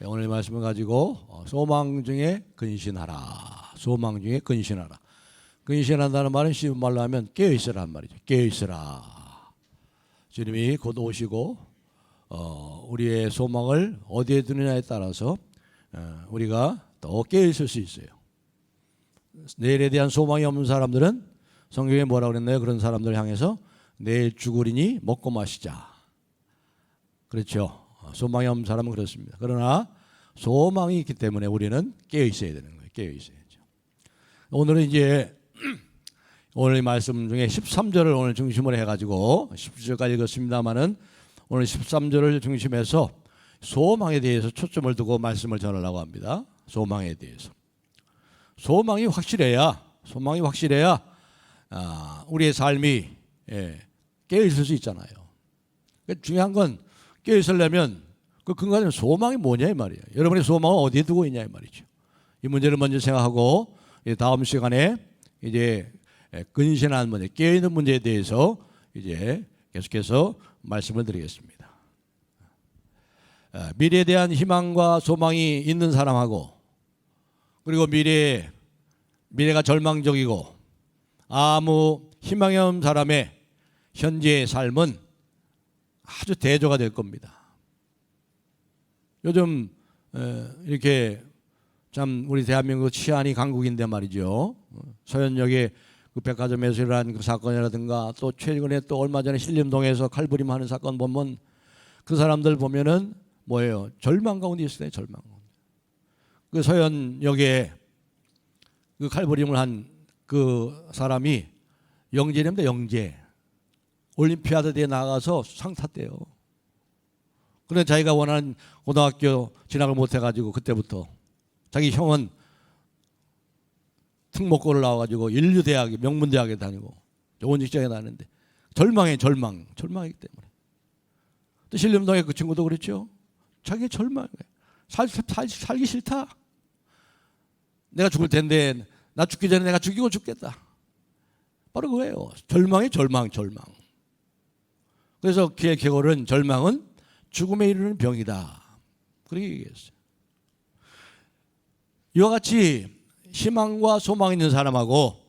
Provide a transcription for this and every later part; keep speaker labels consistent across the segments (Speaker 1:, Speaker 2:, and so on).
Speaker 1: 자, 오늘 말씀을 가지고 소망 중에 근신하라. 소망 중에 근신하라. 근신한다는 말은 쉬운 말로 하면 깨어있으라는 말이죠. 깨어있으라. 주님이 곧 오시고 우리의 소망을 어디에 두느냐에 따라서 우리가 더 깨어있을 수 있어요. 내일에 대한 소망이 없는 사람들은 성경에 뭐라고 그랬나요? 그런 사람들을 향해서 내일 죽으리니 먹고 마시자. 그렇죠. 소망이 없는 사람은 그렇습니다. 그러나 소망이 있기 때문에 우리는 깨어 있어야 되는 거예요. 깨어 있어야죠. 오늘은 이제 오늘 말씀 중에 13절을 오늘 중심으로 해가지고 17절까지 읽었습니다만은 오늘 13절을 중심해서 소망에 대해서 초점을 두고 말씀을 전하려고 합니다. 소망에 대해서. 소망이 확실해야 우리의 삶이 깨어 있을 수 있잖아요. 중요한 건 깨어 있으려면 그 근간은 소망이 뭐냐 이 말이에요. 여러분의 소망은 어디에 두고 있냐 이 말이죠. 이 문제를 먼저 생각하고 다음 시간에 이제 근신한 문제, 깨어 있는 문제에 대해서 이제 계속해서 말씀을 드리겠습니다. 미래에 대한 희망과 소망이 있는 사람하고 그리고 미래가 절망적이고 아무 희망이 없는 사람의 현재의 삶은 아주 대조가 될 겁니다. 요즘 이렇게 참 우리 대한민국 치안이 강국인데 말이죠. 서현역에 그 백화점에서 일어난 그 사건이라든가 또 최근에 또 얼마 전에 신림동에서 칼부림하는 사건 보면 그 사람들 보면은 뭐예요? 절망 가운데 있어요. 절망 가운데. 그 서현역에 그 칼부림을 한 그 사람이 영재랍니다. 영재. 올림피아드에 나가서 상 탔대요. 그런데 자기가 원하는 고등학교 진학을 못해가지고 그때부터 자기 형은 특목고를 나와가지고 인류대학에 명문대학에 다니고 좋은 직장에 다니는데 절망이기 때문에. 또 신림동에 그 친구도 그랬죠. 자기 절망, 살기 싫다. 내가 죽을 텐데 나 죽기 전에 내가 죽이고 죽겠다. 바로 그거예요. 절망이 절망. 그래서 그의 계골은 절망은 죽음에 이르는 병이다. 그렇게 얘기했어요. 이와 같이 희망과 소망이 있는 사람하고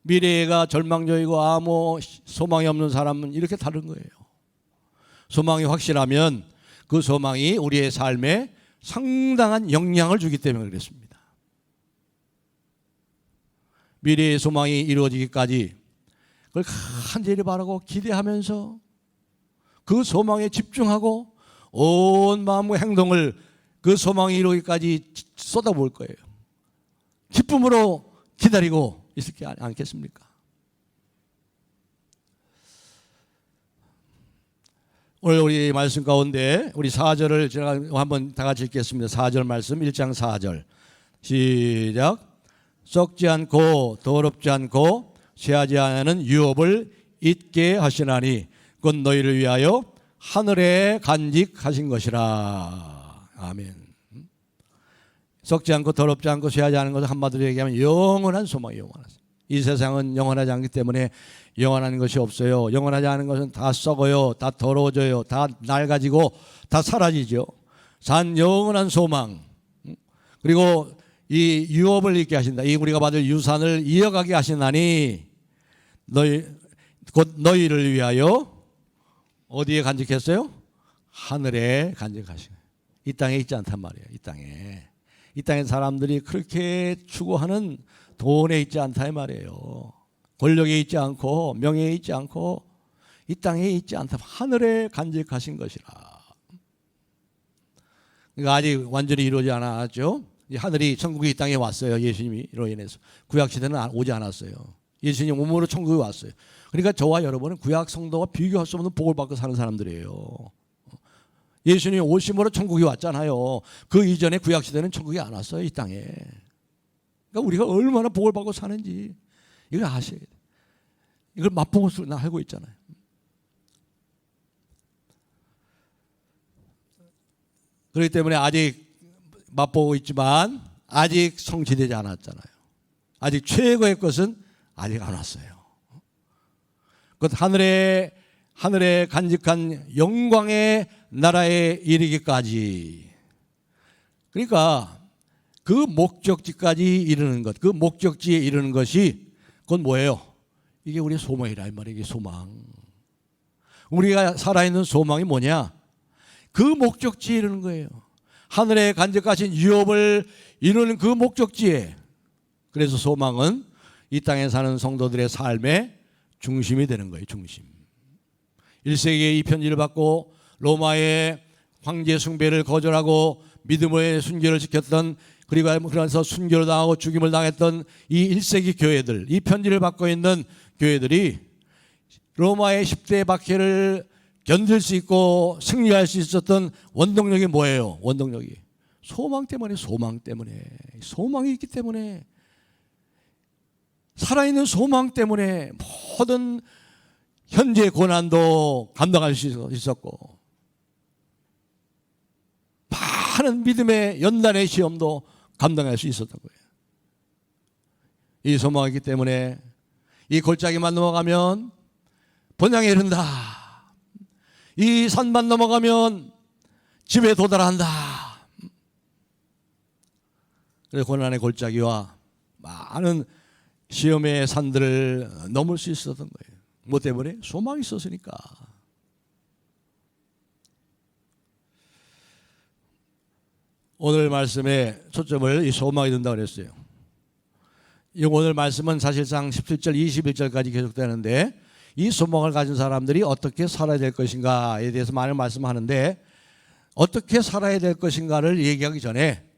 Speaker 1: 미래가 절망적이고 아무 소망이 없는 사람은 이렇게 다른 거예요. 소망이 확실하면 그 소망이 우리의 삶에 상당한 영향을 주기 때문에 그렇습니다. 미래의 소망이 이루어지기까지 그걸 간절히 바라고 기대하면서 그 소망에 집중하고 온 마음과 행동을 그 소망이 이루기까지 쏟아부을 거예요. 기쁨으로 기다리고 있을 게 않겠습니까? 오늘 우리 말씀 가운데 우리 4절을 제가 한번 다 같이 읽겠습니다. 4절 말씀 1장 4절 시작. 썩지 않고 더럽지 않고 쇠하지 않는 유업을 잊게 하시나니 그것 너희를 위하여 하늘에 간직하신 것이라. 아멘. 썩지 않고 더럽지 않고 쇠하지 않은 것을 한마디로 얘기하면 영원한 소망이 영원한. 이 세상은 영원하지 않기 때문에 영원한 것이 없어요. 영원하지 않은 것은 다 썩어요. 다 더러워져요. 다 낡아지고 다 사라지죠. 산 영원한 소망. 그리고 이 유업을 잊게 하신다. 이 우리가 받을 유산을 이어가게 하시나니 곧 너희를 위하여 어디에 간직했어요? 하늘에 간직하시고. 이 땅에 있지 않단 말이에요. 이 땅에 사람들이 그렇게 추구하는 돈에 있지 않다 이 말이에요. 권력에 있지 않고 명예에 있지 않고 이 땅에 있지 않다. 하늘에 간직하신 것이라. 그러니까 아직 완전히 이루어지지 않았죠. 하늘이 천국이 이 땅에 왔어요. 예수님으로 인해서. 구약시대는 오지 않았어요. 예수님 몸으로 천국에 왔어요. 그러니까 저와 여러분은 구약 성도와 비교할 수 없는 복을 받고 사는 사람들이에요. 예수님 오심으로 천국이 왔잖아요. 그 이전에 구약시대는 천국이 안 왔어요. 이 땅에. 그러니까 우리가 얼마나 복을 받고 사는지 이걸 아셔야 돼요. 이걸 맛보고 알고 있잖아요. 그렇기 때문에 아직 맛보고 있지만 아직 성취되지 않았잖아요. 아직 최고의 것은 아직 안 왔어요. 그 하늘에 간직한 영광의 나라에 이르기까지 그러니까 그 목적지까지 이르는 것, 그 목적지에 이르는 것이 그건 뭐예요? 이게 우리의 소망이라 이 말이에요. 이게 소망. 우리가 살아있는 소망이 뭐냐? 그 목적지에 이르는 거예요. 하늘에 간직하신 유업을 이루는 그 목적지에. 그래서 소망은 이 땅에 사는 성도들의 삶의 중심이 되는 거예요. 중심. 1세기에 이 편지를 받고 로마의 황제 숭배를 거절하고 믿음의 순결을 지켰던, 그리고 그래서 순교를 당하고 죽임을 당했던 이 1세기 교회들, 이 편지를 받고 있는 교회들이 로마의 10대 박해를 견딜 수 있고 승리할 수 있었던 원동력이 뭐예요? 원동력이 소망 때문에, 소망 때문에, 소망이 있기 때문에, 살아있는 소망 때문에 모든 현재 고난도 감당할 수 있었고, 많은 믿음의 연단의 시험도 감당할 수 있었던 거예요. 이 소망이기 때문에 이 골짜기만 넘어가면 본향에 이른다. 이 산만 넘어가면 집에 도달한다. 그래서 고난의 골짜기와 많은 시험의 산들을 넘을 수 있었던 거예요. 뭐 때문에? 소망이 있었으니까. 오늘 말씀에 초점을 이 소망이 든다고 그랬어요. 이 오늘 말씀은 사실상 17절, 21절까지 계속되는데, 이 소망을 가진 사람들이 어떻게 살아야 될 것인가에 대해서 많은 말씀하는데, 어떻게 살아야 될 것인가를 얘기하기 전에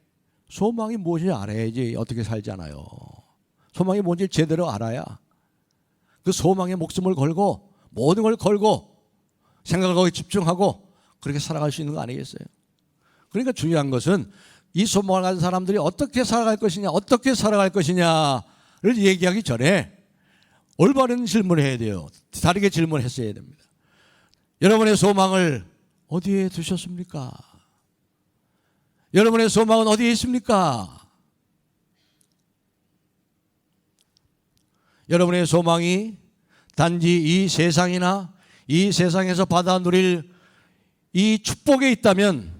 Speaker 1: 소망이 무엇인지 알아야지 어떻게 살잖아요. 소망이 뭔지 제대로 알아야 그 소망에 목숨을 걸고 모든 걸 걸고 생각을 거기에 집중하고 그렇게 살아갈 수 있는 거 아니겠어요? 그러니까 중요한 것은 이 소망을 가진 사람들이 어떻게 살아갈 것이냐, 어떻게 살아갈 것이냐를 얘기하기 전에 올바른 질문을 해야 돼요. 다르게 질문했어야 됩니다. 여러분의 소망을 어디에 두셨습니까? 여러분의 소망은 어디에 있습니까? 여러분의 소망이 단지 이 세상이나 이 세상에서 받아 누릴 이 축복에 있다면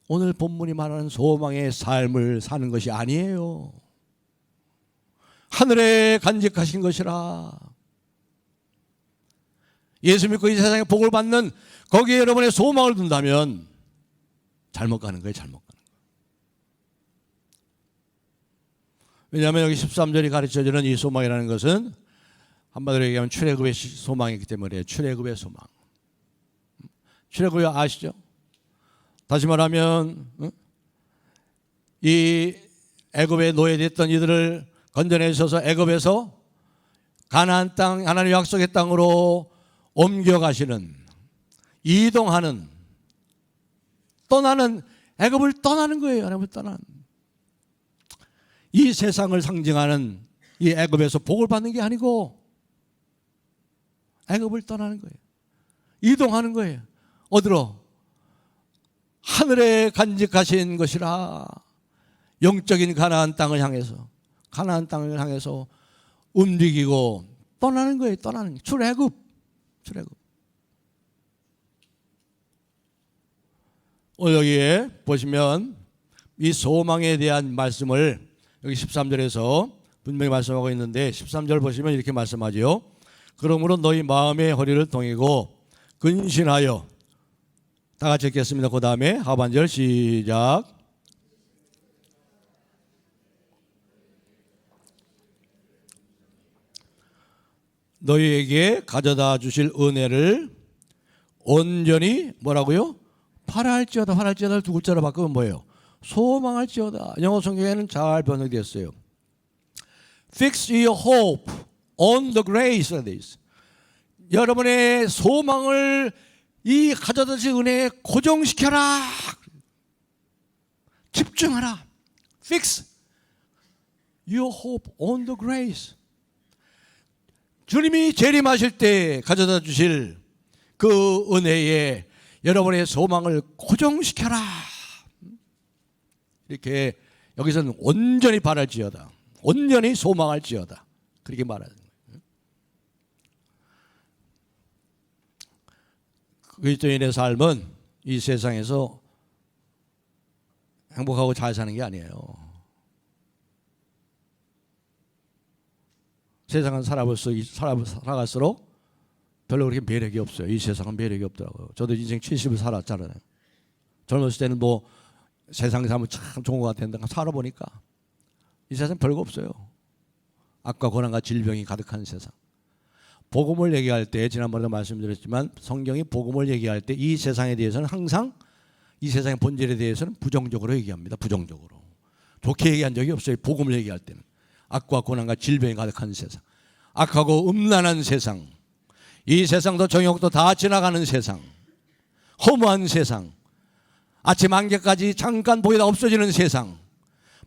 Speaker 1: 오늘 본문이 말하는 소망의 삶을 사는 것이 아니에요. 하늘에 간직하신 것이라. 예수 믿고 이 세상에 복을 받는 거기에 여러분의 소망을 둔다면 잘못 가는 거예요. 잘못 가는 거예요. 왜냐하면 여기 13절이 가르쳐주는 이 소망이라는 것은 한마디로 얘기하면 출애굽의 소망이기 때문에 출애굽의 소망. 출애굽이 아시죠? 다시 말하면 이 애굽에 노예됐던 이들을 건져내셔서 애굽에서 가나안 땅, 하나님의 약속의 땅으로 옮겨가시는, 이동하는, 떠나는, 애굽을 떠나는 거예요. 애굽을 떠나는. 이 세상을 상징하는 이 애굽에서 복을 받는 게 아니고 애굽을 떠나는 거예요. 이동하는 거예요. 어디로? 하늘에 간직하신 것이라. 영적인 가나안 땅을 향해서, 가나안 땅을 향해서 움직이고 떠나는 거예요. 떠나는 출애굽. 출애굽. 오늘 여기에 보시면 이 소망에 대한 말씀을 여기 13절에서 분명히 말씀하고 있는데, 13절 보시면 이렇게 말씀하죠. 그러므로 너희 마음의 허리를 동이고 근신하여. 다 같이 읽겠습니다. 그 다음에 하반절 시작. 너희에게 가져다 주실 은혜를 온전히 뭐라고요? 바랄지어다. 바랄지어다를 두 글자로 바꾸면 뭐예요? 소망할지어다. 영어 성경에는 잘 번역되었어요. Fix your hope on the grace of this. 여러분의 소망을 이 가져다 주신 은혜에 고정시켜라. 집중하라. Fix your hope on the grace. 주님이 재림하실 때 가져다 주실 그 은혜에 여러분의 소망을 고정시켜라. 이렇게 여기서는 온전히 바랄지어다. 온전히 소망할지어다. 그렇게 말하는 거예요. 그리스도인의 삶은 이 세상에서 행복하고 잘 사는 게 아니에요. 세상은 살아갈수록 별로 그렇게 매력이 없어요. 이 세상은 매력이 없더라고요. 저도 인생 70을 살았잖아요. 젊었을 때는 뭐 세상에 살면 참 좋은 것 같았는데 살아보니까 이 세상 별거 없어요. 악과 고난과 질병이 가득한 세상. 복음을 얘기할 때 지난번에도 말씀드렸지만 성경이 복음을 얘기할 때 이 세상에 대해서는 항상 이 세상의 본질에 대해서는 부정적으로 얘기합니다. 부정적으로. 좋게 얘기한 적이 없어요. 복음을 얘기할 때는. 악과 고난과 질병이 가득한 세상. 악하고 음란한 세상. 이 세상도 정욕도 다 지나가는 세상. 허무한 세상. 아침 안개까지 잠깐 보이다 없어지는 세상.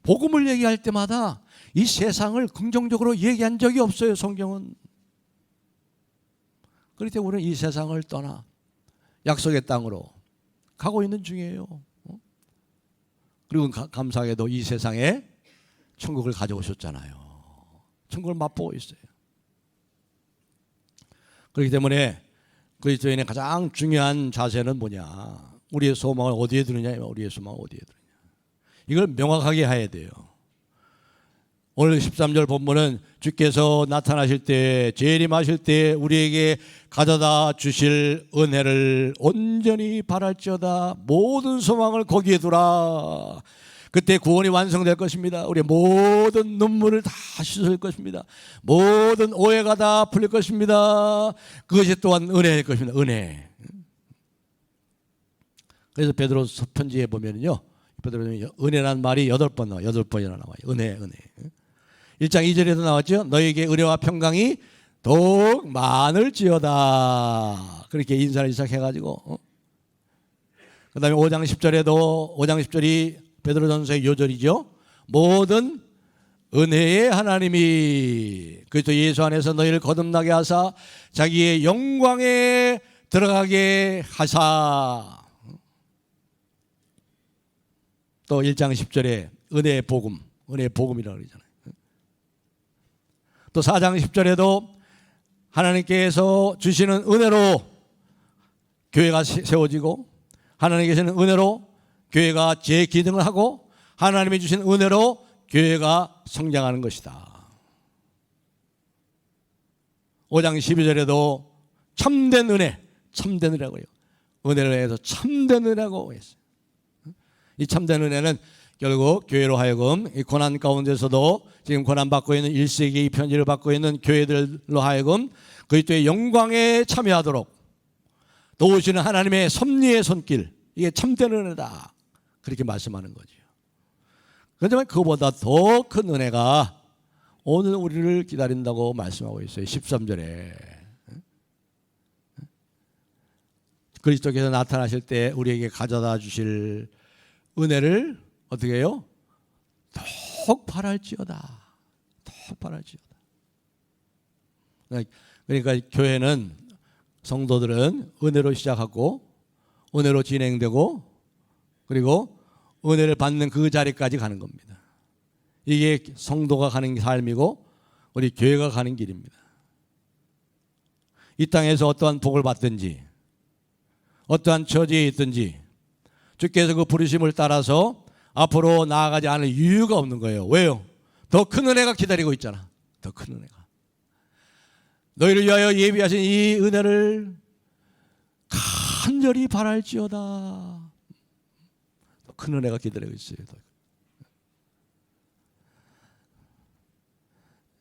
Speaker 1: 복음을 얘기할 때마다 이 세상을 긍정적으로 얘기한 적이 없어요. 성경은. 그렇기 때문에 우리는 이 세상을 떠나 약속의 땅으로 가고 있는 중이에요. 그리고 감사하게도 이 세상에 천국을 가져오셨잖아요. 천국을 맛보고 있어요. 그렇기 때문에 그리스도인의 가장 중요한 자세는 뭐냐? 우리의 소망을 어디에 두느냐? 우리의 소망을 어디에 두느냐? 이걸 명확하게 해야 돼요. 오늘 13절 본문은 주께서 나타나실 때 재림하실 때 우리에게 가져다 주실 은혜를 온전히 바랄지어다. 모든 소망을 거기에 두라. 그때 구원이 완성될 것입니다. 우리의 모든 눈물을 다 씻을 것입니다. 모든 오해가 다 풀릴 것입니다. 그것이 또한 은혜일 것입니다. 은혜. 그래서 베드로서 편지에 보면요, 베드로는 은혜란 말이 8번이나 나와요. 은혜. 1장 2절에도 나왔죠. 너에게 은혜와 평강이 더욱 많을지어다. 그렇게 인사를 시작해가지고. 그 다음에 5장 10절이 베드로전서의 요절이죠. 모든 은혜의 하나님이 그리스도 예수 안에서 너희를 거듭나게 하사 자기의 영광에 들어가게 하사. 또 1장 10절에 은혜의 복음이라고 그러잖아요. 또 4장 10절에도 하나님께서 주시는 은혜로 교회가 세워지고 하나님께 주시는 은혜로 교회가 재기능을 하고 하나님이 주신 은혜로 교회가 성장하는 것이다. 5장 12절에도 참된 은혜라고 해요. 은혜를 해서 참된 은혜라고 했어요. 이 참된 은혜는 결국 교회로 하여금 이 고난 가운데서도 지금 고난받고 있는 1세기 이 편지를 받고 있는 교회들로 하여금 그리스도의 영광에 참여하도록 도우시는 하나님의 섭리의 손길, 이게 참된 은혜다. 그렇게 말씀하는 거죠. 그렇지만 그보다 더 큰 은혜가 오늘 우리를 기다린다고 말씀하고 있어요. 13절에. 그리스도께서 나타나실 때 우리에게 가져다 주실 은혜를 어떻게 해요? 더욱 바랄지어다. 그러니까 교회는, 성도들은 은혜로 시작하고 은혜로 진행되고 그리고 은혜를 받는 그 자리까지 가는 겁니다. 이게 성도가 가는 삶이고 우리 교회가 가는 길입니다. 이 땅에서 어떠한 복을 받든지 어떠한 처지에 있든지 주께서 그 부르심을 따라서 앞으로 나아가지 않을 이유가 없는 거예요. 왜요? 더 큰 은혜가 기다리고 있잖아. 더 큰 은혜가. 너희를 위하여 예비하신 이 은혜를 간절히 바랄지어다. 더 큰 은혜가 기다리고 있어요.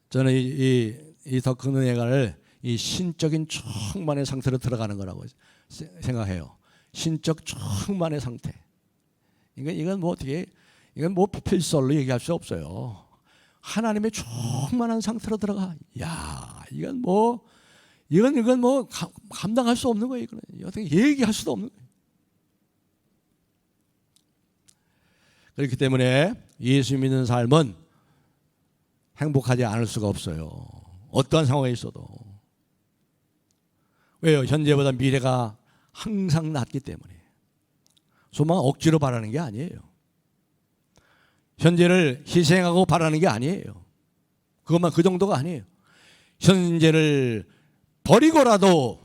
Speaker 1: 저는 이 더 큰 은혜를 이 신적인 충만의 상태로 들어가는 거라고 생각해요. 신적 충만의 상태. 이건 뭐 어떻게, 이건 뭐 필설로 얘기할 수 없어요. 하나님의 충만한 상태로 들어가. 야, 이건 뭐 감당할 수 없는 거예요. 이거는 어떻게 얘기할 수도 없는 거예요. 그렇기 때문에 예수 믿는 삶은 행복하지 않을 수가 없어요. 어떠한 상황에 있어도. 왜요? 현재보다 미래가 항상 낫기 때문에. 소망은 억지로 바라는 게 아니에요. 현재를 희생하고 바라는 게 아니에요. 그것만 그 정도가 아니에요. 현재를 버리고라도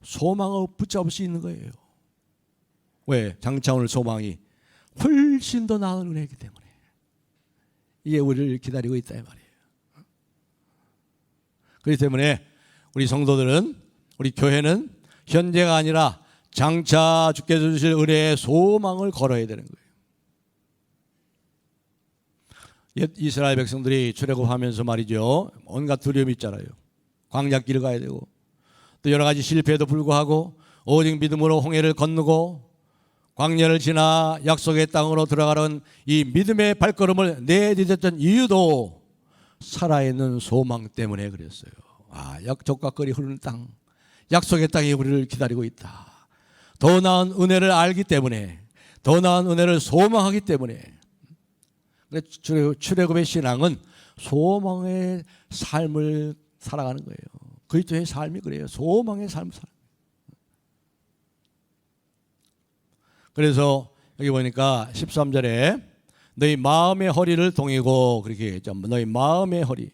Speaker 1: 소망을 붙잡을 수 있는 거예요. 왜? 장차오늘 소망이 훨씬 더 나은 은혜이기 때문에 이게 우리를 기다리고 있다 이 말이에요. 그렇기 때문에 우리 성도들은, 우리 교회는 현재가 아니라 장차 주께서 주실 은혜의 소망을 걸어야 되는 거예요. 옛 이스라엘 백성들이 출애굽하면서 말이죠, 온갖 두려움이 있잖아요. 광야길을 가야 되고 또 여러 가지 실패에도 불구하고 오직 믿음으로 홍해를 건너고 광야를 지나 약속의 땅으로 들어가는 이 믿음의 발걸음을 내디뎠던 이유도 살아있는 소망 때문에 그랬어요. 약속과 꿀이 흐르는 땅, 약속의 땅이 우리를 기다리고 있다. 더 나은 은혜를 알기 때문에, 더 나은 은혜를 소망하기 때문에. 출애굽의 신앙은 소망의 삶을 살아가는 거예요. 그리스도의 삶이 그래요. 소망의 삶을 살아가는 거예요. 그래서 여기 보니까 13절에 너희 마음의 허리를 동이고, 그렇게 했죠. 너희 마음의 허리,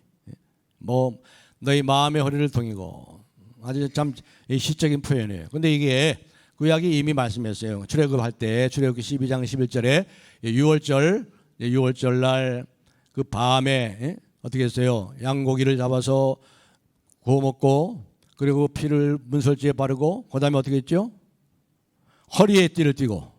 Speaker 1: 너희 마음의 허리를 동이고. 아주 참 시적인 표현이에요. 근데 이게 구약이 이미 말씀했어요. 출애굽할 때, 출애굽기 12장 11절에 6월절 날 그 밤에 어떻게 했어요? 양고기를 잡아서 구워 먹고, 그리고 피를 문설주에 바르고, 그 다음에 어떻게 했죠? 허리에 띠를 띠고.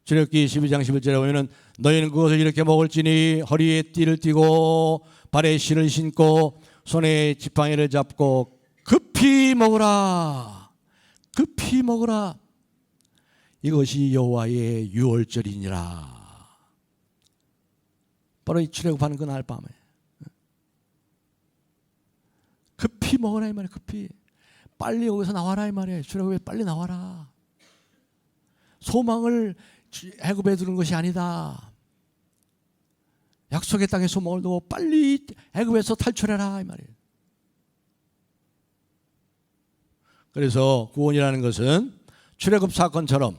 Speaker 1: 출애굽기 12장 11절에 보면은 너희는 그것을 이렇게 먹을지니 허리에 띠를 띠고 발에 신을 신고 손에 지팡이를 잡고 급히 먹으라. 급히 먹으라. 이것이 여호와의 유월절이니라. 바로 이 출애굽하는 그날 밤에 급히 먹으라 이 말이에요. 급히 빨리 여기서 나와라 이 말이에요. 출애굽에 빨리 나와라. 소망을 애굽에 두는 것이 아니다. 약속의 땅에 소망을 두고 빨리 애굽에서 탈출해라 이 말이에요. 그래서 구원이라는 것은 출애굽 사건처럼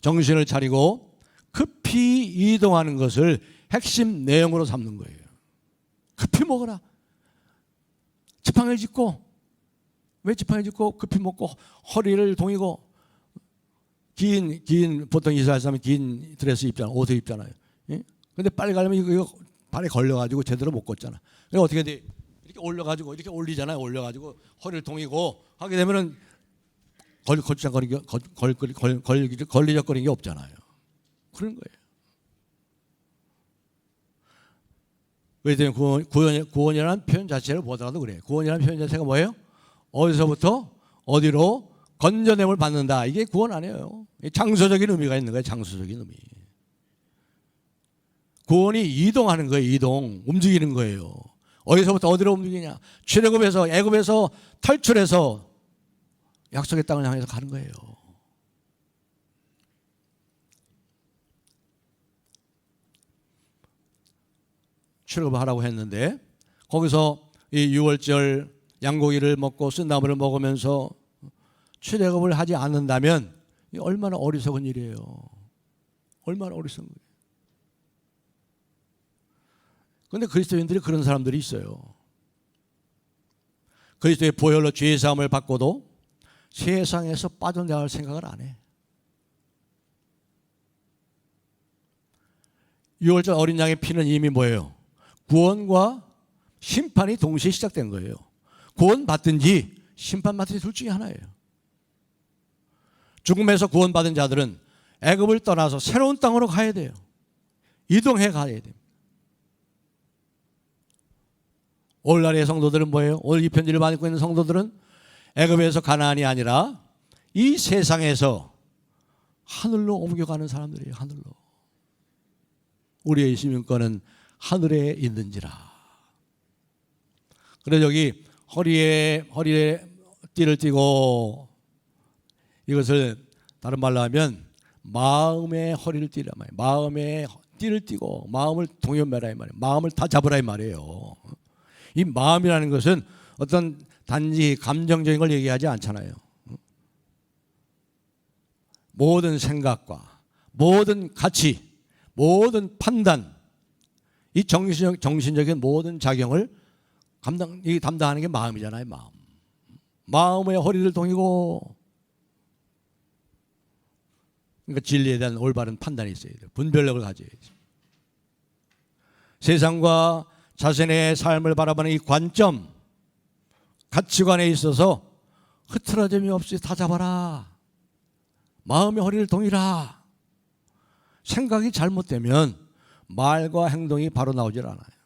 Speaker 1: 정신을 차리고 급히 이동하는 것을 핵심 내용으로 삼는 거예요. 급히 먹어라. 지팡이를 짚고, 왜 지팡이를 짚고 급히 먹고 허리를 동이고, 긴 보통 이스라엘 사람은 긴 드레스 입잖아요. 옷을 입잖아요. 예? 근데 빨리 가려면 이거 발에 걸려가지고 제대로 못 걷잖아. 그래서 어떻게 돼? 이렇게 올려가지고 이렇게 올리잖아요. 올려가지고 허리를 동이고 하게 되면은 걸리적거리는 게 없잖아요. 그런 거예요. 그래서 구원이라는 표현 자체를 보더라도 그래요. 구원이라는 표현 자체가 뭐예요? 어디서부터 어디로 건져냄을 받는다. 이게 구원 아니에요. 장소적인 의미가 있는 거예요. 장소적인 의미. 구원이 이동하는 거예요. 이동, 움직이는 거예요. 어디서부터 어디로 움직이냐? 출애굽에서, 애굽에서 탈출해서 약속의 땅을 향해서 가는 거예요. 출애굽을 하라고 했는데 거기서 이 6월절 양고기를 먹고 쓴나물을 먹으면서 출애굽을 하지 않는다면 얼마나 어리석은 일이에요. 얼마나 어리석은 거예요. 그런데 그리스도인들이 그런 사람들이 있어요. 그리스도의 보혈로 죄의 사함을 받고도 세상에서 빠져나갈 생각을 안 해. 6월절 어린 양의 피는 이미 뭐예요? 구원과 심판이 동시에 시작된 거예요. 구원 받든지 심판 받든지 둘 중에 하나예요. 죽음에서 구원받은 자들은 애굽을 떠나서 새로운 땅으로 가야 돼요. 이동해 가야 돼요. 오늘날의 성도들은 뭐예요? 오늘 이 편지를 받고 있는 성도들은 애굽에서 가나안이 아니라 이 세상에서 하늘로 옮겨가는 사람들이에요. 하늘로. 우리의 시민권은 하늘에 있는지라. 그래서 여기 허리에 띠를 띠고, 이것을 다른 말로 하면 마음의 허리를 띠라 말이에요. 마음의 띠를 띠고 마음을 동요매라 이 말이에요. 마음을 다 잡으라 이 말이에요. 이 마음이라는 것은 어떤 단지 감정적인 걸 얘기하지 않잖아요. 모든 생각과 모든 가치, 모든 판단, 이 정신적인 모든 작용을 담당하는 게 마음이잖아요. 마음의 허리를 동이고, 그러니까 진리에 대한 올바른 판단이 있어야 돼요. 분별력을 가져야지. 세상과 자신의 삶을 바라보는 이 관점, 가치관에 있어서 흐트러짐이 없이 다 잡아라. 마음의 허리를 동이라. 생각이 잘못되면 말과 행동이 바로 나오질 않아요.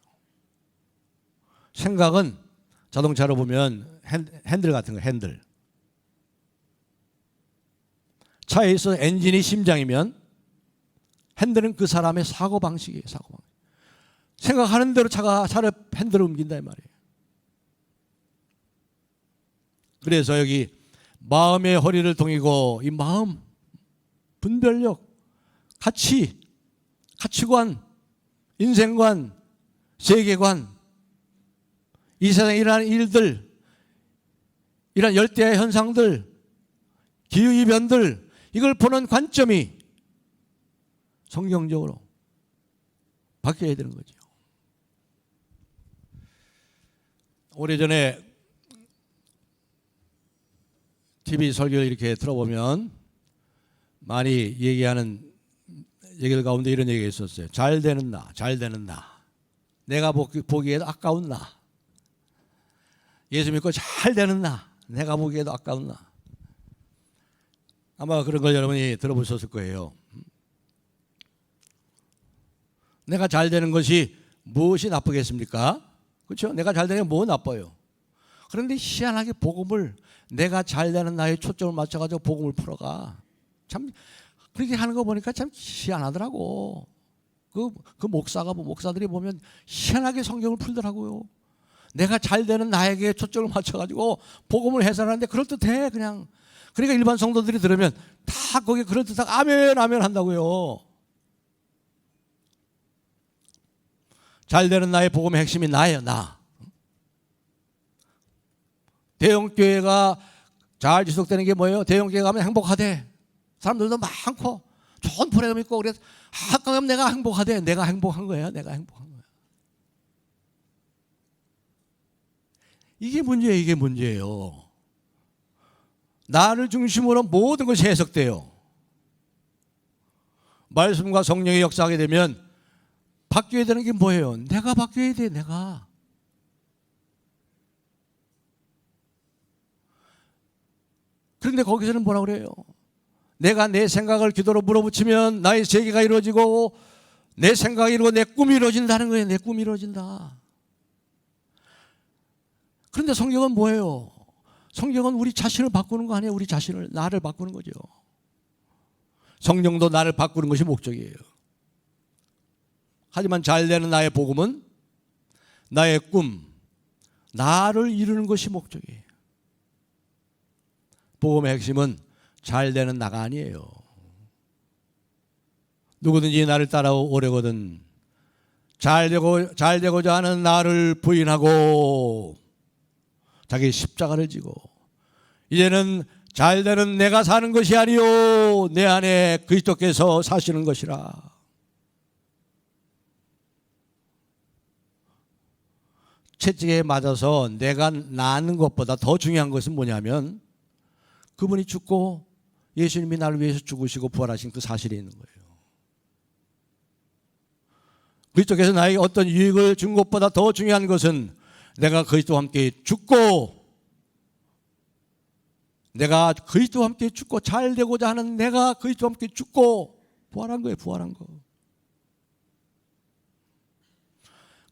Speaker 1: 생각은 자동차로 보면 핸들 같은 거, 핸들. 차에 있어 엔진이 심장이면 핸들은 그 사람의 사고방식이에요. 사고방식. 생각하는 대로 차를 핸들을 옮긴다 이 말이에요. 그래서 여기 마음의 허리를 동이고 이 마음, 분별력, 가치관, 인생관, 세계관, 이 세상에 일어나는 일들, 이런 열대 현상들, 기후이변들, 이걸 보는 관점이 성경적으로 바뀌어야 되는 거죠. 오래전에 TV 설교를 이렇게 들어보면 많이 얘기하는 얘기들 가운데 이런 얘기가 있었어요. 잘 되는 나, 잘 되는 나. 내가 보기에도 아까운 나. 예수 믿고 잘 되는 나. 내가 보기에도 아까운 나. 아마 그런 걸 여러분이 들어보셨을 거예요. 내가 잘 되는 것이 무엇이 나쁘겠습니까? 그렇죠? 내가 잘 되는 게 뭐 나빠요? 그런데 희한하게 복음을 내가 잘 되는 나에 초점을 맞춰가지고 복음을 풀어가. 참 그렇게 하는 거 보니까 참 희한하더라고. 그 목사들이 보면 희한하게 성경을 풀더라고요. 내가 잘 되는 나에게 초점을 맞춰가지고 복음을 해설하는데 그럴듯해 그냥. 그러니까 일반 성도들이 들으면 다 거기에 그럴듯하고 아멘 아멘 한다고요. 잘 되는 나의 복음의 핵심이 나예요. 나. 대형교회가 잘 지속되는 게 뭐예요? 대형교회 가면 행복하대. 사람들도 많고 좋은 프로그램 있고 그래서 가끔 내가 행복하대. 내가 행복한 거야. 내가 행복한 거야. 이게 문제예요. 이게 문제예요. 나를 중심으로 모든 것이 해석돼요. 말씀과 성령이 역사하게 되면 바뀌어야 되는 게 뭐예요? 내가 바뀌어야 돼. 내가. 그런데 거기서는 뭐라고 그래요? 내가 내 생각을 기도로 물어붙이면 나의 세계가 이루어지고 내 생각이 이루어지고 내 꿈이 이루어진다는 거예요. 내 꿈이 이루어진다. 그런데 성경은 뭐예요? 성경은 우리 자신을 바꾸는 거 아니에요. 우리 자신을, 나를 바꾸는 거죠. 성령도 나를 바꾸는 것이 목적이에요. 하지만 잘 되는 나의 복음은 나의 꿈, 나를 이루는 것이 목적이에요. 복음의 핵심은 잘 되는 나가 아니에요. 누구든지 나를 따라오려거든 잘 되고자 하는 나를 부인하고 자기 십자가를 지고 이제는 잘 되는 내가 사는 것이 아니요 내 안에 그리스도께서 사시는 것이라. 채찍에 맞아서 내가 나는 것보다 더 중요한 것은 뭐냐면 그분이 죽고 예수님이 나를 위해서 죽으시고 부활하신 그 사실이 있는 거예요. 그리스도께서 나에게 어떤 유익을 준 것보다 더 중요한 것은 내가 그리스도와 함께 죽고 잘 되고자 하는 내가 그리스도와 함께 죽고 부활한 거예요. 부활한 거.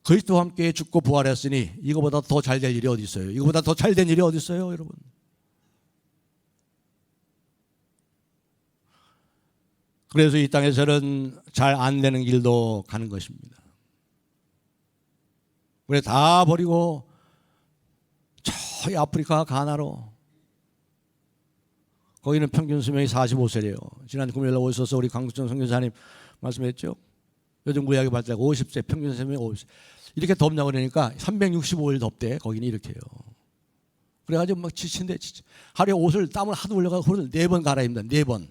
Speaker 1: 그리스도와 함께 죽고 부활했으니 이거보다 더 잘 될 일이 어디 있어요? 이거보다 더 잘 된 일이 어디 있어요, 여러분? 그래서 이 땅에서는 잘 안 되는 길도 가는 것입니다. 우리 다 버리고 저희 아프리카 가나로, 거기는 평균 수명이 45세래요. 지난 금요일에 오셔서 우리 강국정 선교사님 말씀했죠. 요즘 무역이 발달하고 50세, 평균 수명이 50세. 이렇게 덥냐고 그러니까 365일 덥대. 거기는 이렇게요. 그래가지고 막 지친대. 하루에 옷을 땀을 하도 흘려가지고 옷을 4번 갈아입는다. 4번.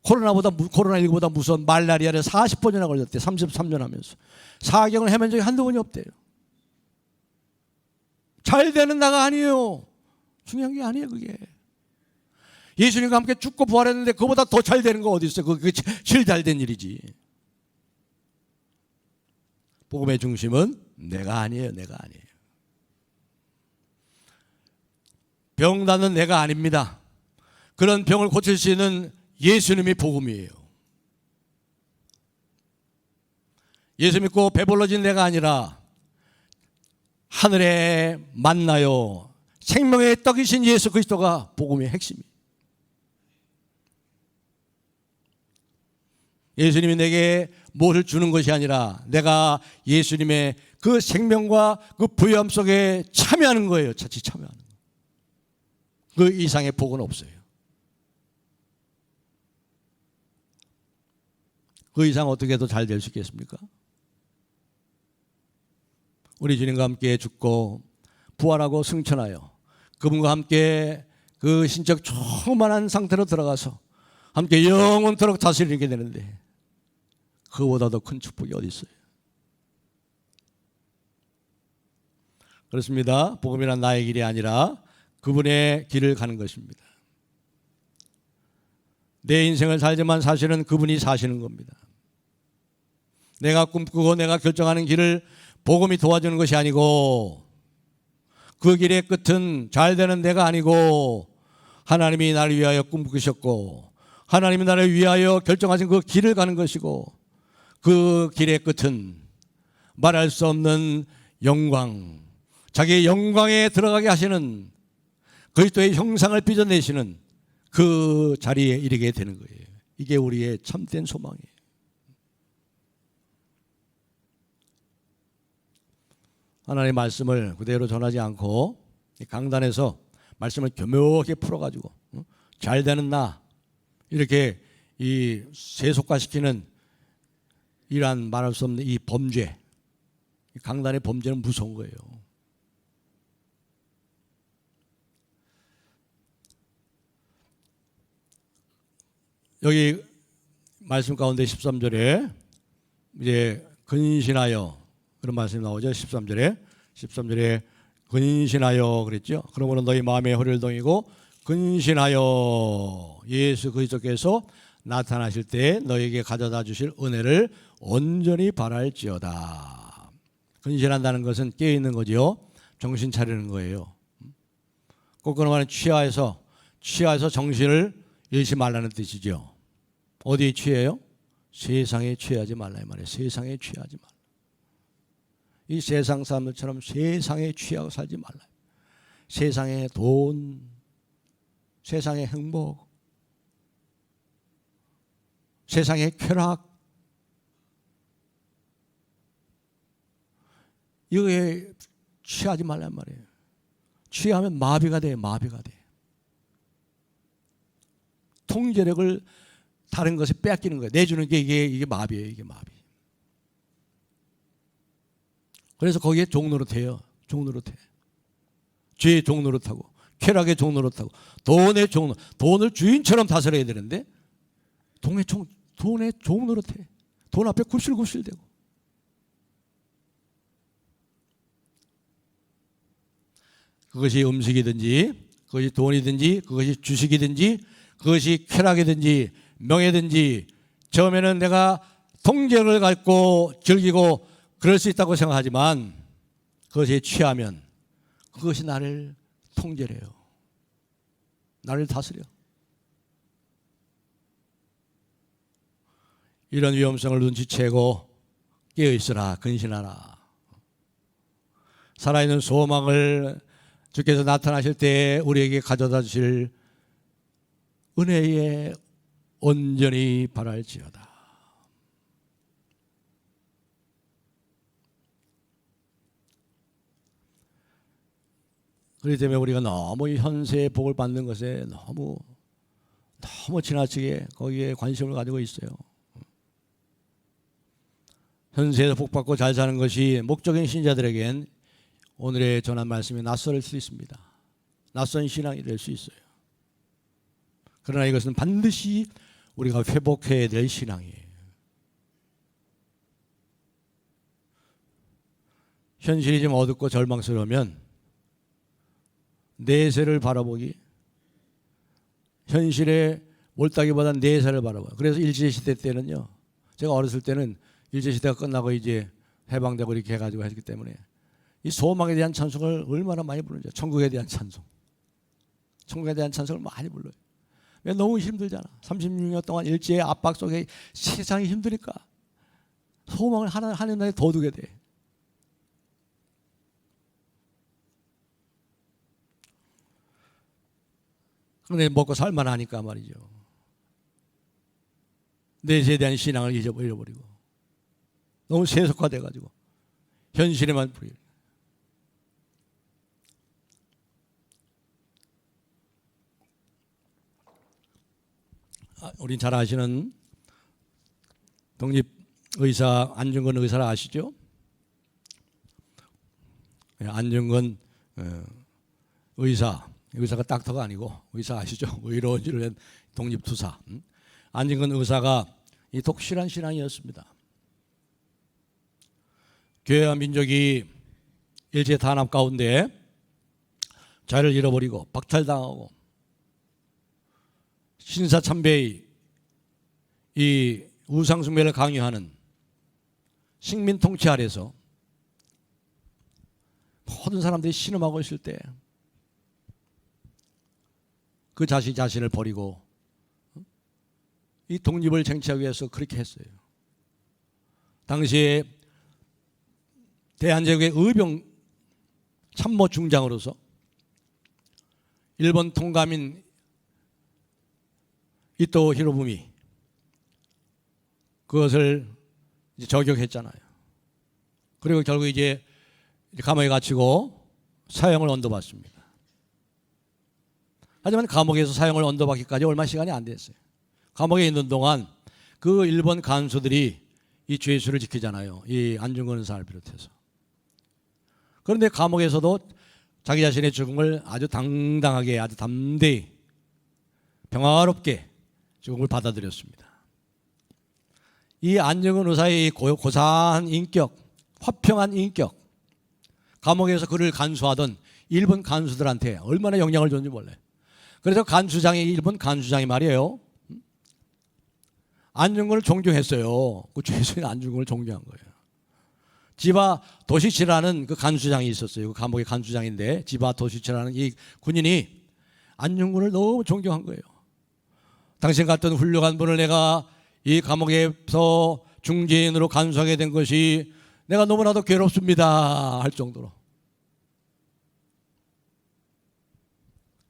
Speaker 1: 코로나19보다 무서운 말라리아를 40번이나 걸렸대. 33년 하면서. 사경을 헤맨 적이 한두 번이 없대요. 잘 되는 나가 아니에요. 중요한 게 아니에요, 그게. 예수님과 함께 죽고 부활했는데 그보다 더 잘 되는 거 어디 있어요? 그게 제일 잘 된 일이지. 복음의 중심은 내가 아니에요. 내가 아니에요. 병 낫는 내가 아닙니다. 그런 병을 고칠 수 있는 예수님이 복음이에요. 예수 믿고 배불러진 내가 아니라 하늘에 만나요 생명의 떡이신 예수 그리스도가 복음의 핵심이에요. 예수님이 내게 무엇을 주는 것이 아니라 내가 예수님의 그 생명과 그 부유함 속에 참여하는 거예요. 자칫 참여하는 거예요. 그 이상의 복은 없어요. 그 이상 어떻게 더 잘 될 수 있겠습니까? 우리 주님과 함께 죽고 부활하고 승천하여 그분과 함께 그 신적 충만한 상태로 들어가서 함께 영원토록 다스리게 되는데 그보다 더 큰 축복이 어디 있어요? 그렇습니다. 복음이란 나의 길이 아니라 그분의 길을 가는 것입니다. 내 인생을 살지만 사실은 그분이 사시는 겁니다. 내가 꿈꾸고 내가 결정하는 길을 복음이 도와주는 것이 아니고 그 길의 끝은 잘 되는 내가 아니고 하나님이 나를 위하여 꿈꾸셨고 하나님이 나를 위하여 결정하신 그 길을 가는 것이고 그 길의 끝은 말할 수 없는 영광, 자기의 영광에 들어가게 하시는 그리스도의 형상을 빚어내시는 그 자리에 이르게 되는 거예요. 이게 우리의 참된 소망이에요. 하나님의 말씀을 그대로 전하지 않고 강단에서 말씀을 교묘하게 풀어가지고 잘 되는 나 이렇게 이 세속화시키는 이러한 말할 수 없는 이 범죄, 강단의 범죄는 무서운 거예요. 여기 말씀 가운데 13절에 이제 근신하여 그런 말씀이 나오죠. 13절에 근신하여 그랬죠. 그러므로 너희 마음의 허리를 동이고 근신하여 예수 그리스도께서 나타나실 때 너에게 가져다 주실 은혜를 온전히 바랄지어다. 근신한다는 것은 깨어있는 거죠. 정신 차리는 거예요. 거꾸로 말하면 취하에서 정신을 잃지 말라는 뜻이죠. 어디에 취해요? 세상에 취하지 말라 이 말이에요. 세상에 취하지 말라. 이 세상 사람들처럼 세상에 취하고 살지 말라. 세상의 돈, 세상의 행복, 세상의 쾌락, 이거에 취하지 말란 말이에요. 취하면 마비가 돼. 통제력을 다른 것에 뺏기는 거예요. 내주는 게 이게 마비예요. 이게 마비. 그래서 거기에 종노릇해요. 종노릇해. 죄의 종노릇하고 쾌락의 종노릇하고 돈의 종노릇. 돈을 주인처럼 다스려야 되는데 돈의 종노릇해. 돈 앞에 굽실굽실대고. 그것이 음식이든지 그것이 돈이든지 그것이 주식이든지 그것이 쾌락이든지 명예든지 처음에는 내가 통제를 갖고 즐기고 그럴 수 있다고 생각하지만 그것에 취하면 그것이 나를 통제해요. 나를 다스려. 이런 위험성을 눈치채고 깨어있으라. 근신하라. 살아있는 소망을 주께서 나타나실 때 우리에게 가져다 주실 은혜에 온전히 바랄지어다. 그렇기 때문에 우리가 너무 현세의 복을 받는 것에 너무 지나치게 거기에 관심을 가지고 있어요. 현세에서 복받고 잘 사는 것이 목적인 신자들에겐 오늘의 전한 말씀이 낯설 수 있습니다. 낯선 신앙이 될 수 있어요. 그러나 이것은 반드시 우리가 회복해야 될 신앙이에요. 현실이 좀 어둡고 절망스러우면 내세를 바라보기 현실에 옳다기보다 내세를 바라봐요. 그래서 일제시대 때는요, 제가 어렸을 때는 일제시대가 끝나고 이제 해방되고 이렇게 해가지고 했기 때문에 이 소망에 대한 찬송을 얼마나 많이 부르는지, 천국에 대한 찬송, 천국에 대한 찬송을 많이 불러요. 왜? 너무 힘들잖아. 36년 동안 일제의 압박 속에 세상이 힘드니까 소망을 하나님에 더 두게 돼. 그런데 먹고 살만 하니까 말이죠, 내세에 대한 신앙을 잃어버리고 너무 세속화돼가지고 현실에만 부려. 우린 잘 아시는 독립의사 안중근 의사를 아시죠? 안중근 의사가 닥터가 아니고 의사 아시죠? 의료원지를 낸 독립투사. 안중근 의사가 이 독실한 신앙이었습니다. 교회와 민족이 일제 탄압 가운데 자유를 잃어버리고 박탈당하고 신사참배의 이 우상숭배를 강요하는 식민 통치 아래서 모든 사람들이 신음하고 있을 때 그 자신을 버리고 이 독립을 쟁취하기 위해서 그렇게 했어요. 당시에 대한제국의 의병 참모 중장으로서 일본 통감인 이토 히로부미 그것을 이제 저격했잖아요. 그리고 결국 이제 감옥에 갇히고 사형을 언도받습니다. 하지만 감옥에서 사형을 언도받기까지 얼마 시간이 안 됐어요. 감옥에 있는 동안 그 일본 간수들이 이 죄수를 지키잖아요. 이 안중근 의사를 비롯해서. 그런데 감옥에서도 자기 자신의 죽음을 아주 당당하게, 아주 담대히 평화롭게 죽음을 받아들였습니다. 이 안중근 의사의 고상한 인격, 화평한 인격, 감옥에서 그를 간수하던 일본 간수들한테 얼마나 영향을 줬는지 몰라요. 그래서 일본 간수장이 말이에요, 안중근을 존경했어요. 그 죄수인 안중근을 존경한 거예요. 지바 도시치라는 그 간수장이 있었어요. 그 감옥의 간수장인데 지바 도시치라는 이 군인이 안중근을 너무 존경한 거예요. 당신 같은 훌륭한 분을 내가 이 감옥에서 중재인으로 간수하게 된 것이 내가 너무나도 괴롭습니다 할 정도로.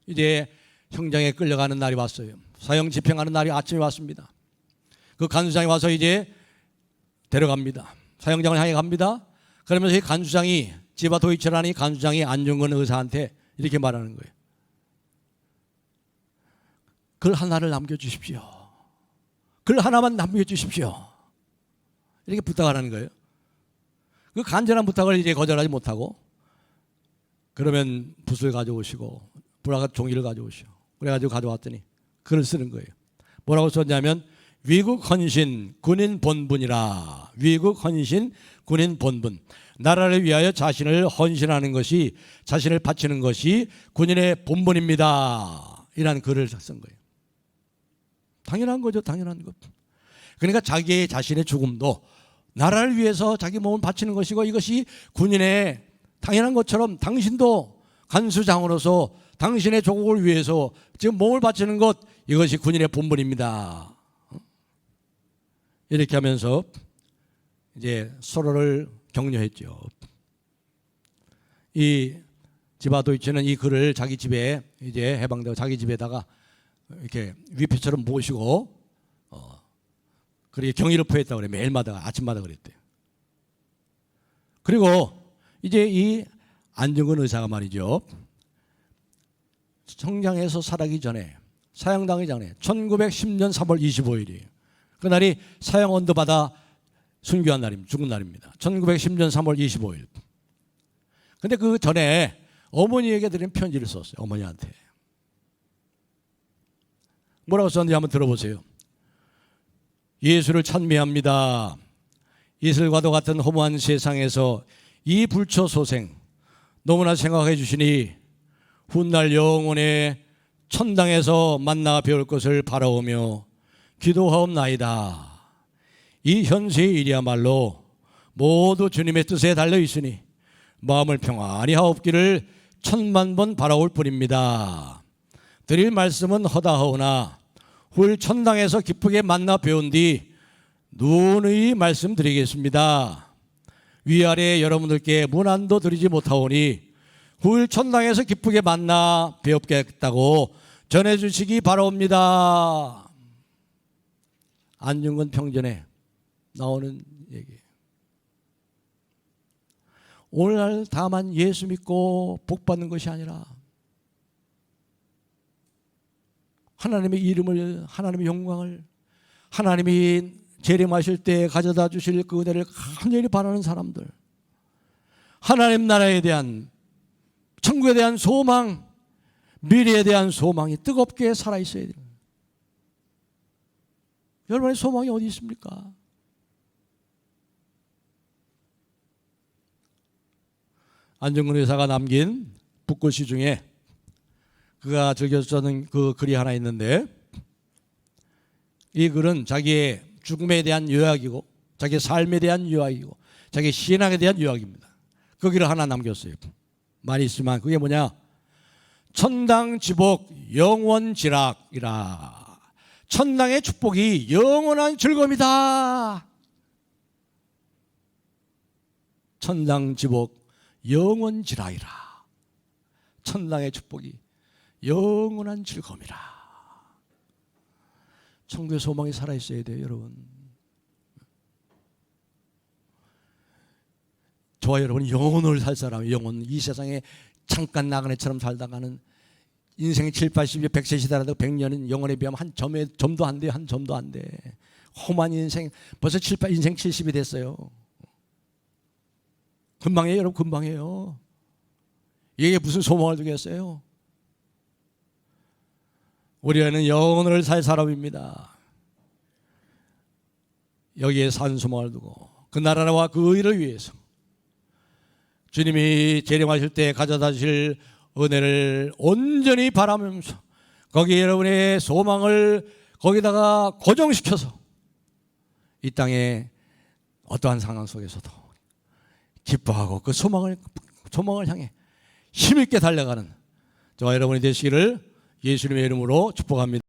Speaker 1: 이제 형장에 끌려가는 날이 왔어요. 사형 집행하는 날이 아침에 왔습니다. 그 간수장이 와서 이제 데려갑니다. 사형장을 향해 갑니다. 그러면서 이 간수장이, 지바 도이치라는 이 간수장이 안중근 의사한테 이렇게 말하는 거예요. 글 하나를 남겨주십시오. 글 하나만 남겨주십시오. 이렇게 부탁하는 거예요. 그 간절한 부탁을 이제 거절하지 못하고, 그러면 붓을 가져오시고 불화가 종이를 가져오시오. 그래가지고 가져왔더니 글을 쓰는 거예요. 뭐라고 썼냐면 위국 헌신 군인 본분이라. 위국 헌신 군인 본분. 나라를 위하여 자신을 헌신하는 것이, 자신을 바치는 것이 군인의 본분입니다. 이라는 글을 쓴 거예요. 당연한 거죠. 당연한 것. 그러니까 자기 자신의 죽음도 나라를 위해서 자기 몸을 바치는 것이고, 이것이 군인의 당연한 것처럼 당신도 간수장으로서 당신의 조국을 위해서 지금 몸을 바치는 것, 이것이 군인의 본분입니다. 이렇게 하면서 이제 서로를 격려했죠. 이 지바 도이치는 이 글을 자기 집에, 이제 해방되고 자기 집에다가 이렇게 위패처럼 모시고 그렇게 경의를 표했다고 그래요. 매일마다, 아침마다 그랬대요. 그리고 이제 이 안중근 의사가 말이죠, 성장에서 살아기 전에, 사형당하기 전에 1910년 3월 25일이에요. 그날이 사형 언도받아 순교한 날입니다. 죽은 날입니다. 1910년 3월 25일. 근데 그 전에 어머니에게 드린 편지를 썼어요. 어머니한테. 뭐라고 썼는지 한번 들어보세요. 예수를 찬미합니다. 이슬과도 같은 허무한 세상에서 이 불초소생 너무나 생각해 주시니 훗날 영혼의 천당에서 만나 배울 것을 바라오며 기도하옵나이다. 이 현세의 일이야말로 모두 주님의 뜻에 달려 있으니 마음을 평안히 하옵기를 천만 번 바라올 뿐입니다. 드릴 말씀은 허다하오나 후일 천당에서 기쁘게 만나 배운 뒤 누누이 말씀드리겠습니다. 위아래 여러분들께 문안도 드리지 못하오니 후일 천당에서 기쁘게 만나 배웁겠다고 전해주시기 바라옵니다. 안중근 평전에 나오는 얘기예요. 오늘날 다만 예수 믿고 복 받는 것이 아니라 하나님의 이름을, 하나님의 영광을, 하나님이 재림하실 때 가져다 주실 그 은혜를 간절히 바라는 사람들, 하나님 나라에 대한, 천국에 대한 소망, 미래에 대한 소망이 뜨겁게 살아있어야 돼요. 여러분의 소망이 어디 있습니까? 안중근 의사가 남긴 붓글씨 중에 그가 즐겨 쓰는 그 글이 하나 있는데, 이 글은 자기의 죽음에 대한 요약이고 자기의 삶에 대한 요약이고 자기의 신앙에 대한 요약입니다. 그 글을 하나 남겼어요. 많이 있지만 그게 뭐냐? 천당지복 영원지락이라. 천당의 축복이 영원한 즐거움이다. 천당지복 영원지락이라. 천당의 축복이 영원한 즐거움이라. 천국의 소망이 살아있어야 돼요, 여러분. 저와 여러분은 영혼을 살 사람, 영혼. 이 세상에 잠깐 나그네처럼 살다가는 인생이 7, 80, 100세 시대라도 100년은 영혼에 비하면 한 점도 안 돼요. 한 점도 안 돼. 험한 인생, 벌써 인생 70이 됐어요. 금방이에요, 여러분, 금방이에요. 이게 무슨 소망을 두겠어요? 우리는 영혼을 살 사람입니다. 여기에 산 소망을 두고 그 나라와 그 의를 위해서 주님이 재림하실 때 가져다 주실 은혜를 온전히 바라면서 거기에 여러분의 소망을 거기다가 고정시켜서 이 땅에 어떠한 상황 속에서도 기뻐하고 그 소망을 향해 힘있게 달려가는 저와 여러분이 되시기를 예수님의 이름으로 축복합니다.